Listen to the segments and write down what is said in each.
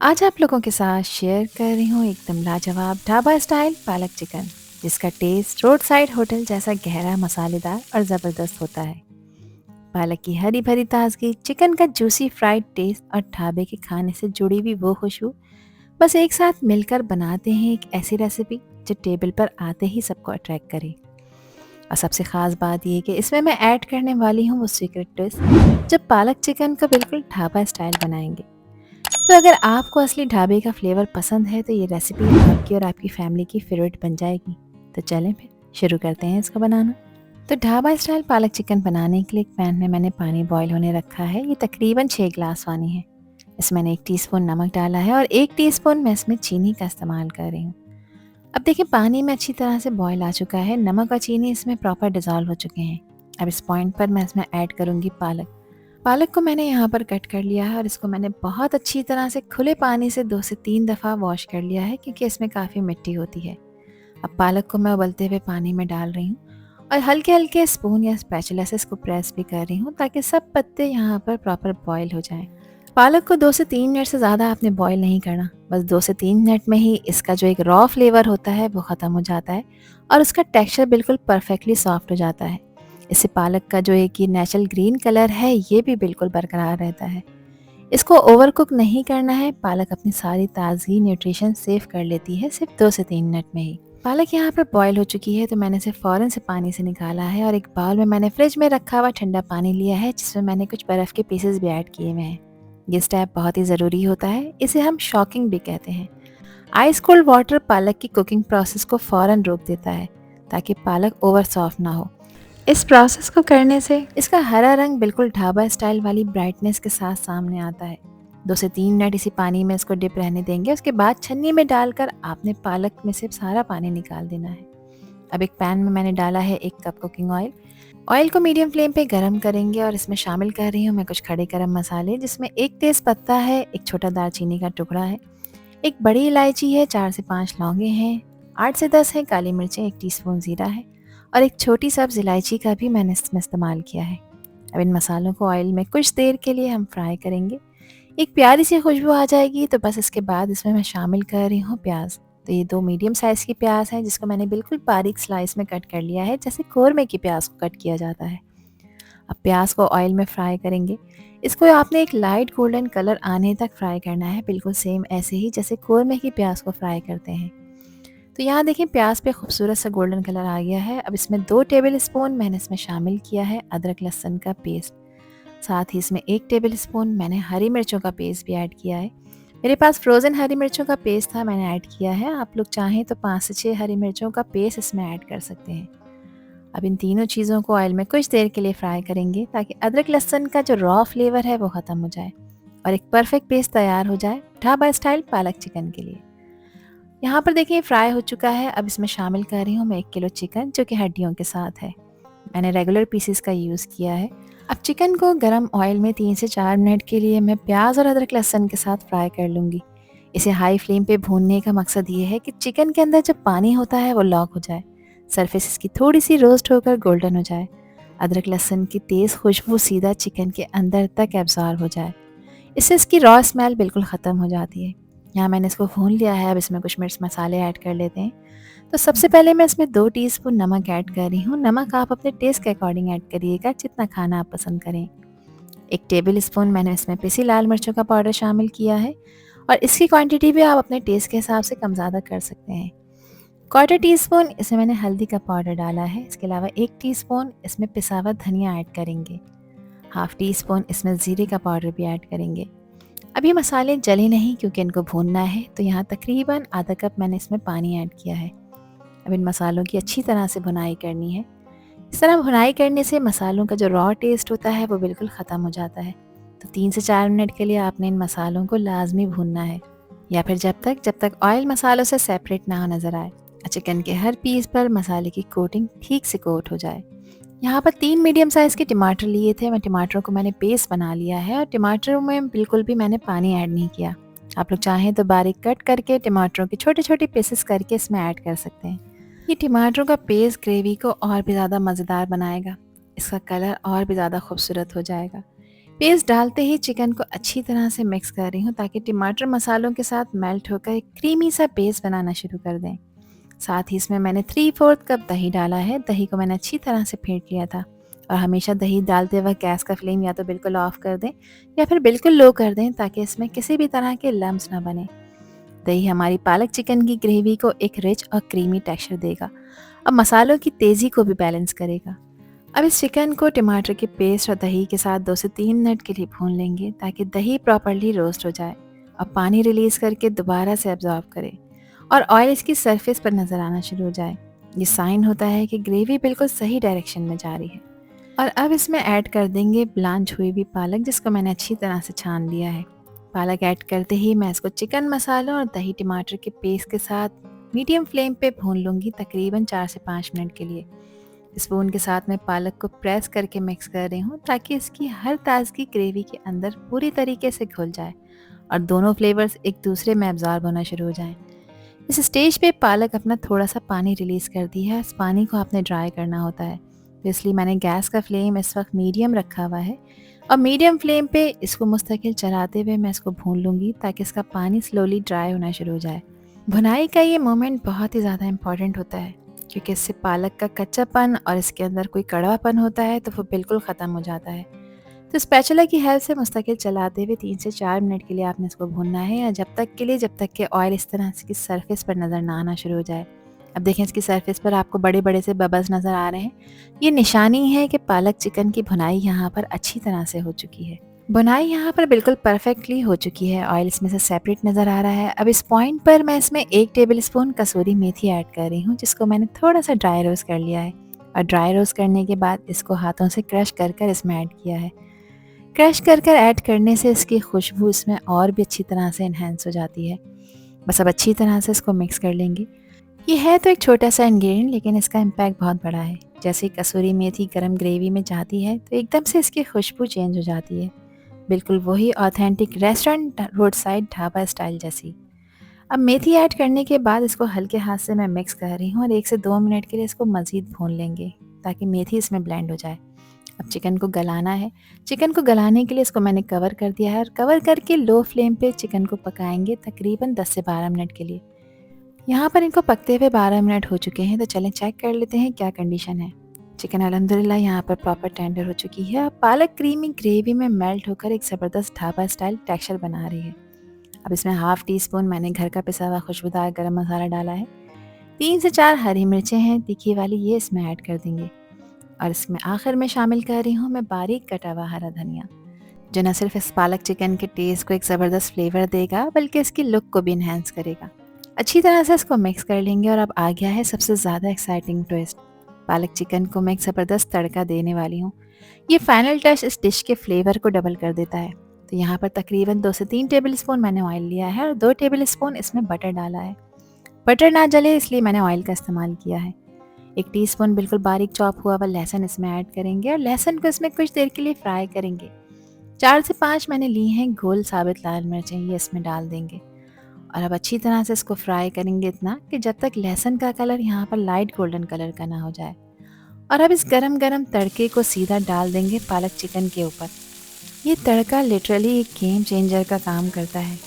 आज आप लोगों के साथ शेयर कर रही हूँ एकदम लाजवाब ढाबा स्टाइल पालक चिकन, जिसका टेस्ट रोड साइड होटल जैसा गहरा, मसालेदार और ज़बरदस्त होता है। पालक की हरी भरी ताजगी, चिकन का जूसी फ्राइड टेस्ट और ढाबे के खाने से जुड़ी हुई वो खुशबू बस एक साथ मिलकर बनाते हैं एक ऐसी रेसिपी जो टेबल पर आते ही सबको अट्रैक्ट करे। और सबसे ख़ास बात यह कि इसमें मैं ऐड करने वाली हूँ वो सीक्रेट ट्विस्ट, जब पालक चिकन को बिल्कुल ढाबा स्टाइल बनाएंगे। तो अगर आपको असली ढाबे का फ्लेवर पसंद है तो ये रेसिपी आपकी और आपकी फैमिली की फेवरेट बन जाएगी। तो चलें फिर शुरू करते हैं इसको बनाना। तो ढाबा स्टाइल पालक चिकन बनाने के लिए एक पैन में मैंने पानी बॉईल होने रखा है। ये तकरीबन 6 ग्लास पानी है। इसमें मैंने 1 टीस्पून नमक डाला है और 1 टीस्पून मैं इसमें चीनी का इस्तेमाल कर रही हूँ। अब देखिए, पानी में अच्छी तरह से बॉईल आ चुका है, नमक और चीनी इसमें प्रॉपर डिज़ोल्व हो चुके हैं। अब इस पॉइंट पर मैं इसमें ऐड करूँगी पालक। पालक को मैंने यहाँ पर कट कर लिया है और इसको मैंने बहुत अच्छी तरह से खुले पानी से 2 से 3 दफ़ा वॉश कर लिया है, क्योंकि इसमें काफ़ी मिट्टी होती है। अब पालक को मैं उबलते हुए पानी में डाल रही हूँ और हल्के-हल्के स्पून या स्पैचुला से इसको प्रेस भी कर रही हूँ, ताकि सब पत्ते यहाँ पर प्रॉपर बॉईल हो जाएँ। पालक को 2 से 3 मिनट से ज़्यादा आपने बॉईल नहीं करना, बस 2 से 3 मिनट में ही इसका जो एक रॉ फ्लेवर होता है वो ख़त्म हो जाता है और उसका टेक्सचर बिल्कुल परफेक्टली सॉफ्ट हो जाता है। इससे पालक का जो एक ये नेचुरल ग्रीन कलर है ये भी बिल्कुल बरकरार रहता है। इसको ओवर कुक नहीं करना है, पालक अपनी सारी ताज़गी न्यूट्रिशन सेव कर लेती है सिर्फ 2 से 3 मिनट में ही। पालक यहाँ पर बॉईल हो चुकी है, तो मैंने इसे फ़ौरन से पानी से निकाला है और एक बाउल में मैंने फ्रिज में रखा हुआ ठंडा पानी लिया है, जिसमें मैंने कुछ बर्फ़ के पीसेस भी ऐड किए हुए हैं। ये स्टेप बहुत ही ज़रूरी होता है, इसे हम शॉकिंग भी कहते हैं। आइस कोल्ड वाटर पालक की कुकिंग प्रोसेस को फ़ौरन रोक देता है, ताकि पालक ओवर सॉफ्ट ना हो। इस प्रोसेस को करने से इसका हरा रंग बिल्कुल ढाबा स्टाइल वाली ब्राइटनेस के साथ सामने आता है। 2 से 3 मिनट इसी पानी में इसको डिप रहने देंगे। उसके बाद छन्नी में डालकर आपने पालक में से सारा पानी निकाल देना है। अब एक पैन में मैंने डाला है 1 कप कुकिंग ऑयल। ऑयल को मीडियम फ्लेम पे गरम करेंगे और इसमें शामिल कर रही हूँ मैं कुछ खड़े गरम मसाले, जिसमें 1 तेज़ पत्ता है, 1 छोटा दालचीनी का टुकड़ा है, 1 बड़ी इलायची है, 4 से 5 लौंगे हैं, 8 से 10 हैं काली मिर्चें, 1 टीस्पून ज़ीरा है और 1 छोटी सब्ज़ इलायची का भी मैंने इसमें इस्तेमाल किया है। अब इन मसालों को ऑयल में कुछ देर के लिए हम फ्राई करेंगे। एक प्यारी सी खुशबू आ जाएगी तो बस इसके बाद इसमें मैं शामिल कर रही हूँ प्याज। तो ये 2 मीडियम साइज़ की प्याज हैं, जिसको मैंने बिल्कुल बारीक स्लाइस में कट कर लिया है, जैसे कौरमे की प्याज को कट किया जाता है। अब प्याज को ऑयल में फ्राई करेंगे। इसको आपने एक लाइट गोल्डन कलर आने तक फ्राई करना है, बिल्कुल सेम ऐसे ही जैसे कौरमे की प्याज को फ्राई करते हैं। तो यहाँ देखिए, प्याज पे खूबसूरत सा गोल्डन कलर आ गया है। अब इसमें 2 टेबल स्पून मैंने इसमें शामिल किया है अदरक लहसुन का पेस्ट। साथ ही इसमें 1 टेबल स्पून मैंने हरी मिर्चों का पेस्ट भी ऐड किया है। मेरे पास फ्रोज़न हरी मिर्चों का पेस्ट था, मैंने ऐड किया है। आप लोग चाहें तो 5 से 6 हरी मिर्चों का पेस्ट इसमें ऐड कर सकते हैं। अब इन तीनों चीज़ों को ऑयल में कुछ देर के लिए फ्राई करेंगे, ताकि अदरक लहसुन का जो रॉ फ्लेवर है वो ख़त्म हो जाए और एक परफेक्ट पेस्ट तैयार हो जाए ढाबा स्टाइल पालक चिकन के लिए। यहाँ पर देखिए फ्राई हो चुका है। अब इसमें शामिल कर रही हूँ मैं 1 किलो चिकन, जो कि हड्डियों के साथ है। मैंने रेगुलर पीसेस का यूज़ किया है। अब चिकन को गरम ऑयल में 3 से 4 मिनट के लिए मैं प्याज और अदरक लहसुन के साथ फ्राई कर लूँगी। इसे हाई फ्लेम पे भूनने का मकसद ये है कि चिकन के अंदर जो पानी होता है वो लॉक हो जाए, सरफेस इसकी थोड़ी सी रोस्ट होकर गोल्डन हो जाए, अदरक लहसुन की तेज़ खुशबू सीधा चिकन के अंदर तक एब्जॉर्ब हो जाए। इससे इसकी रॉ स्मेल बिल्कुल ख़त्म हो जाती है। यहाँ मैंने इसको भून लिया है। अब इसमें कुछ मिर्च मसाले ऐड कर लेते हैं। तो सबसे पहले मैं इसमें 2 टीस्पून नमक ऐड कर रही हूँ। नमक आप अपने टेस्ट के अकॉर्डिंग ऐड करिएगा, जितना खाना आप पसंद करें। 1 टेबल स्पून मैंने इसमें पिसी लाल मिर्चों का पाउडर शामिल किया है और इसकी क्वांटिटी भी आप अपने टेस्ट के हिसाब से कम ज़्यादा कर सकते हैं। क्वार्टर टीस्पून इसमें मैंने हल्दी का पाउडर डाला है। इसके अलावा 1 टीस्पून इसमें पिसा हुआ धनिया ऐड करेंगे। हाफ़ टी स्पून इसमें ज़ीरे का पाउडर भी ऐड करेंगे। अब ये मसाले जले नहीं, क्योंकि इनको भूनना है, तो यहाँ तकरीबन आधा कप मैंने इसमें पानी ऐड किया है। अब इन मसालों की अच्छी तरह से भुनाई करनी है। इस तरह भुनाई करने से मसालों का जो रॉ टेस्ट होता है वो बिल्कुल ख़त्म हो जाता है। तो 3 से 4 मिनट के लिए आपने इन मसालों को लाजमी भूनना है, या फिर जब तक ऑयल मसालों से सेपरेट ना नज़र आए। चिकन के हर पीस पर मसाले की कोटिंग ठीक से कोट हो जाए। यहाँ पर 3 मीडियम साइज़ के टमाटर लिए थे। मैं टमाटरों को मैंने पेस्ट बना लिया है और टमाटरों में बिल्कुल भी मैंने पानी ऐड नहीं किया। आप लोग चाहें तो बारीक कट करके टमाटरों के छोटे-छोटे पीसेस करके इसमें ऐड कर सकते हैं। ये टमाटरों का पेस्ट ग्रेवी को और भी ज़्यादा मज़ेदार बनाएगा। इसका कलर और भी ज़्यादा खूबसूरत हो जाएगा। पेस्ट डालते ही चिकन को अच्छी तरह से मिक्स कर रही हूँ ताकि टमाटर मसालों के साथ मेल्ट होकर एक क्रीमी सा पेस्ट बनाना शुरू कर दें। साथ ही इसमें मैंने 3/4 कप दही डाला है। दही को मैंने अच्छी तरह से फेंट लिया था। और हमेशा दही डालते वक्त गैस का फ्लेम या तो बिल्कुल ऑफ कर दें या फिर बिल्कुल लो कर दें ताकि इसमें किसी भी तरह के लम्स ना बने। दही हमारी पालक चिकन की ग्रेवी को एक रिच और क्रीमी टेक्सचर देगा और मसालों की तेज़ी को भी बैलेंस करेगा। अब इस चिकन को टमाटर के पेस्ट और दही के साथ 2 से 3 मिनट के लिए भून लेंगे ताकि दही प्रॉपरली रोस्ट हो जाए और पानी रिलीज़ करके दोबारा से अब्जॉर्ब करे और ऑयल इसकी सरफेस पर नज़र आना शुरू हो जाए। ये साइन होता है कि ग्रेवी बिल्कुल सही डायरेक्शन में जा रही है। और अब इसमें ऐड कर देंगे ब्लांच हुई हुई पालक जिसको मैंने अच्छी तरह से छान लिया है। पालक ऐड करते ही मैं इसको चिकन मसाला और दही टमाटर के पेस्ट के साथ मीडियम फ्लेम पे भून लूँगी तकरीबन 4 से 5 मिनट के लिए। स्पून के साथ मैं पालक को प्रेस करके मिक्स कर रही हूँ ताकि इसकी हर ताजगी ग्रेवी के अंदर पूरी तरीके से घुल जाए और दोनों फ्लेवर्स एक दूसरे में एब्जॉर्ब होना शुरू हो जाएं। इस स्टेज पे पालक अपना थोड़ा सा पानी रिलीज़ कर दी है। इस पानी को आपने ड्राई करना होता है, तो इसलिए मैंने गैस का फ्लेम इस वक्त मीडियम रखा हुआ है और मीडियम फ्लेम पे इसको मुस्तकिल चलाते हुए मैं इसको भून लूँगी ताकि इसका पानी स्लोली ड्राई होना शुरू हो जाए। भुनाई का ये मोमेंट बहुत ही ज़्यादा इम्पॉर्टेंट होता है क्योंकि इससे पालक का कच्चापन और इसके अंदर कोई कड़वापन होता है तो वो बिल्कुल ख़त्म हो जाता है। तो स्पैचुला की हेल्प से मुस्तकिल चलाते हुए 3 से 4 मिनट के लिए आपने इसको भूनना है या जब तक कि ऑयल इस तरह से सरफेस पर नज़र ना आना शुरू हो जाए। अब देखें इसकी सरफेस पर आपको बड़े बड़े से बबल्स नज़र आ रहे हैं। ये निशानी है कि पालक चिकन की भुनाई यहाँ पर अच्छी तरह से हो चुकी है। बुनाई यहाँ पर बिल्कुल परफेक्टली हो चुकी है। ऑयल इसमें से सेपरेट नज़र आ रहा है। अब इस पॉइंट पर मैं इसमें 1 टेबल स्पून कसूरी मेथी ऐड कर रही हूँ जिसको मैंने थोड़ा सा ड्राई रोस्ट कर लिया है और ड्राई रोस्ट करने के बाद इसको हाथों से क्रश कर कर इसमें ऐड किया है। क्रश कर कर ऐड करने से इसकी खुशबू इसमें और भी अच्छी तरह से इन्हेंस हो जाती है। बस अब अच्छी तरह से इसको मिक्स कर लेंगे। ये है तो एक छोटा सा इंग्रेडिएंट लेकिन इसका इम्पैक्ट बहुत बड़ा है। जैसे ही कसूरी मेथी गरम ग्रेवी में जाती है तो एकदम से इसकी खुशबू चेंज हो जाती है, बिल्कुल वही authentic restaurant road side dhaba style जैसी। अब मेथी ऐड करने के बाद इसको हल्के हाथ से मैं मिक्स कर रही हूँ और 1 से 2 मिनट के लिए इसको मज़ीद भून लेंगे ताकि मेथी इसमें ब्लेंड हो जाए। अब चिकन को गलाना है। चिकन को गलाने के लिए इसको मैंने कवर कर दिया है और कवर करके लो फ्लेम पे चिकन को पकाएंगे तकरीबन 10 से 12 मिनट के लिए। यहाँ पर इनको पकते हुए 12 मिनट हो चुके हैं, तो चलें चेक कर लेते हैं क्या कंडीशन है। चिकन अल्हम्दुलिल्लाह यहाँ पर प्रॉपर टेंडर हो चुकी है। पालक क्रीमी ग्रेवी में मेल्ट होकर एक ज़बरदस्त ढाबा स्टाइल टेक्सचर बना रही है। अब इसमें हाफ़ टी स्पून मैंने घर का पिसा हुआ खुशबूदार गरम मसाला डाला है। 3 से 4 हरी मिर्चें हैं तीखी वाली, ये इसमें ऐड कर देंगे और इसमें आखिर में शामिल कर रही हूँ मैं बारीक कटा हुआ हरा धनिया, जो न सिर्फ इस पालक चिकन के टेस्ट को एक ज़बरदस्त फ्लेवर देगा बल्कि इसकी लुक को भी इन्हेंस करेगा। अच्छी तरह से इसको मिक्स कर लेंगे और अब आ गया है सबसे ज़्यादा एक्साइटिंग ट्विस्ट। पालक चिकन को मैं एक ज़बरदस्त तड़का देने वाली हूँ। ये फाइनल टच इस डिश के फ्लेवर को डबल कर देता है। तो यहाँ पर तकरीबन 2 से 3 टेबल स्पून मैंने ऑयल लिया है और 2 टेबल स्पून इसमें बटर डाला है। बटर ना जले इसलिए मैंने ऑयल का इस्तेमाल किया है। 1 टीस्पून बिल्कुल बारीक चॉप हुआ हुआ लहसुन इसमें ऐड करेंगे और लहसुन को इसमें कुछ देर के लिए फ्राई करेंगे। 4 से 5 मैंने ली हैं गोल साबित लाल मिर्चें, ये इसमें डाल देंगे और अब अच्छी तरह से इसको फ्राई करेंगे इतना कि जब तक लहसुन का कलर यहाँ पर लाइट गोल्डन कलर का ना हो जाए। और अब इस गरम गरम तड़के को सीधा डाल देंगे पालक चिकन के ऊपर। ये तड़का लिटरली एक गेम चेंजर का काम करता है।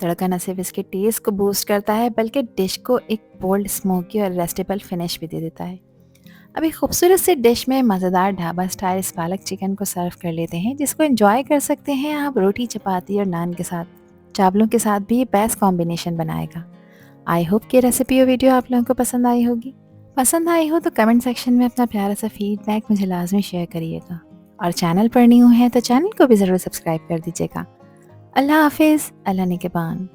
तड़का न सिर्फ इसके टेस्ट को बूस्ट करता है बल्कि डिश को एक बोल्ड स्मोकी और रेस्टेबल फिनिश भी दे देता है। अब एक खूबसूरत सी डिश में मज़ेदार ढाबा स्टाइल इस पालक चिकन को सर्व कर लेते हैं जिसको एंजॉय कर सकते हैं आप रोटी चपाती और नान के साथ। चावलों के साथ भी ये बेस्ट कॉम्बिनेशन बनाएगा। आई होप कि रेसिपी और वीडियो आप लोगों को पसंद आई होगी। पसंद आई हो तो कमेंट सेक्शन में अपना प्यारा सा फीडबैक मुझे लाजमी शेयर करिएगा और चैनल पर न्यू है तो चैनल को भी ज़रूर सब्सक्राइब कर दीजिएगा। अल्लाह हाफिज़, अल्लाह निगहबान।